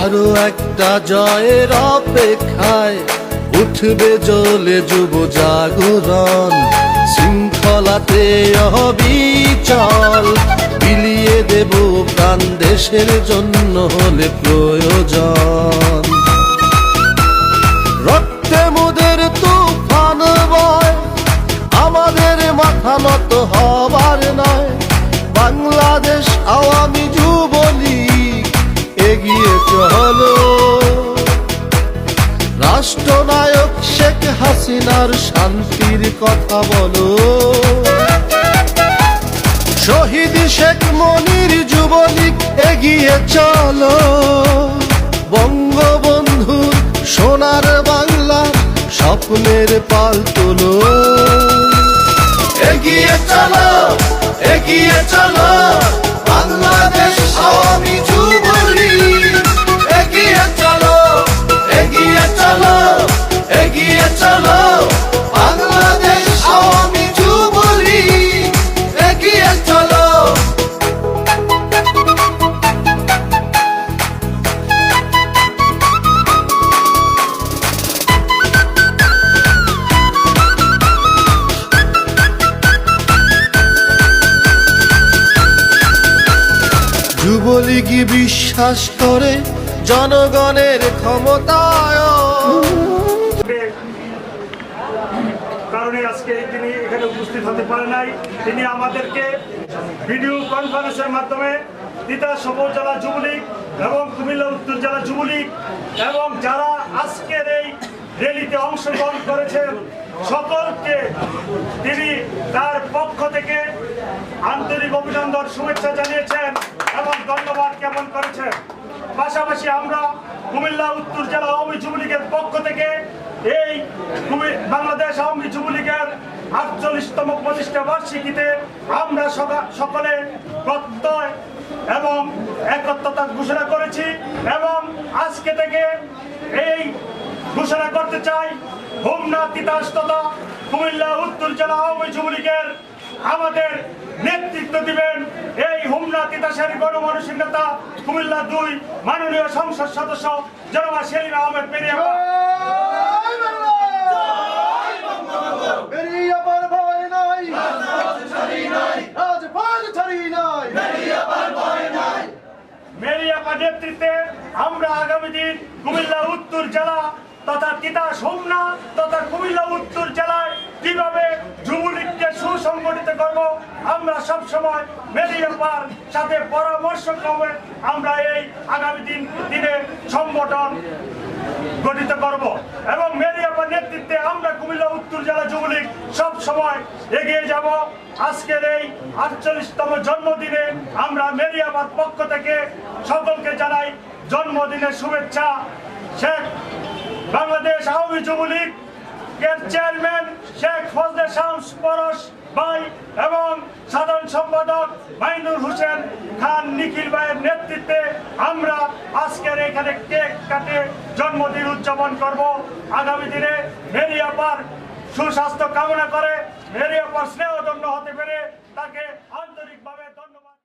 আরো একটা জয়ের অপেক্ষায় উঠবে জ্বলে যুব জাগরণ, শৃঙ্খলাতে অবিচল বিলিয়ে দেব প্রাণ দেশের জন্য হলে প্রয়োজন। রক্তে মোদের তুফান বয়, আমাদের মাথা নত হবার নয়। বাংলাদেশ আওয়ামী যুবলীগ এগিয়ে চলো, রাষ্ট্রনায়ক শেখ হাসিনার শান্তির কথা বলো। শহীদ শেখ মনির যুবলীগ এগিয়ে চলো, বঙ্গবন্ধুর সোনার বাংলা স্বপ্নের পাল তোলো। এগিয়ে চলো, এগিয়ে চলো, বাংলাদেশ আওয়ামী যুবলীগ এগিয়ে চলো, এগিয়ে চলো, এগিয়ে চলো, বাংলাদেশ আওয়ামী যুবলীগ এগিয়ে চলো। যুবলীগ বিশ্বাস করে জনগণের ক্ষমতায়, কারণে আজকে তিনি এখানে উপস্থিত হতে পারে নাই। তিনি আমাদেরকে ভিডিও কনফারেন্সের মাধ্যমে তিতাস উপজেলা যুবলীগ এবং কুমিল্লা উত্তর জেলা যুবলীগ এবং যারা আজকের এই র্যালিতে অংশগ্রহণ করেছেন সকলকে তিনি তার পক্ষ থেকে আন্তরিক অভিনন্দন শুভেচ্ছা জানিয়েছেন এবং ধন্যবাদ জ্ঞাপন করেছেন। পাশাপাশি আমরা কুমিল্লা উত্তর জেলা আওয়ামী যুবলীগের পক্ষ থেকে এই বাংলাদেশ আওয়ামী যুবলীগের ৪৮তম প্রতিষ্ঠা বার্ষিকীতে আমরা সকলে প্রত্যয় এবং একত্রতা ঘোষণা করেছি এবং আজকে থেকে এই ঘোষণা করতে চাই হোমনা তিতাস তথা কুমিল্লা উত্তর জেলা আওয়ামী যুবলীগের আমাদের নেতৃত্ব দিবেন এই হোমনা তিতাসের গণমানুষের নেতা কুমিল্লা ২ মাননীয় সংসদ সদস্য জনাব সেলিম আহমেদ পেরিয়া। মেরিয়াপা নেতৃত্বে আমরা আগামী দিন কুমিল্লা উত্তর জেলা তথা তিতাস হোমনা তথা কুমিল্লা উত্তর জেলায় কিভাবে যুবলীগকে সুসংগঠিত করব আমরা সবসময় মেরিয়াপার সাথে পরামর্শ ক্রমে আমরা এই আগামী দিনে সংগঠন গঠিত করব এবং মেরিয়াপার নেতৃত্বে আমরা কুমিল্লা উত্তর জেলা যুবলীগ সব সময় এগিয়ে যাব। আজকের এই ৪৮তম জন্মদিনে আমরা মেরিয়াপার পক্ষ থেকে সকলকে জানাই জন্মদিনের শুভেচ্ছা। শেখ বাংলাদেশ আওয়ামী যুবলীগ এর চেয়ারম্যান শেখ ফজলে শামস পরশ ভাই এবং সাধারণ সম্পাদক মাইনুর হোসেন খান নিখিল ভাইয়ের নেতৃত্বে আমরা আজকের এখানে কেক কাটে জন্মদিন উদযাপন করব। আগামী দিনে মেরিয়াপার সুস্বাস্থ্য কামনা করে মেরিয়াপার স্নেহধন্য হতে পেরে তাকে আন্তরিকভাবে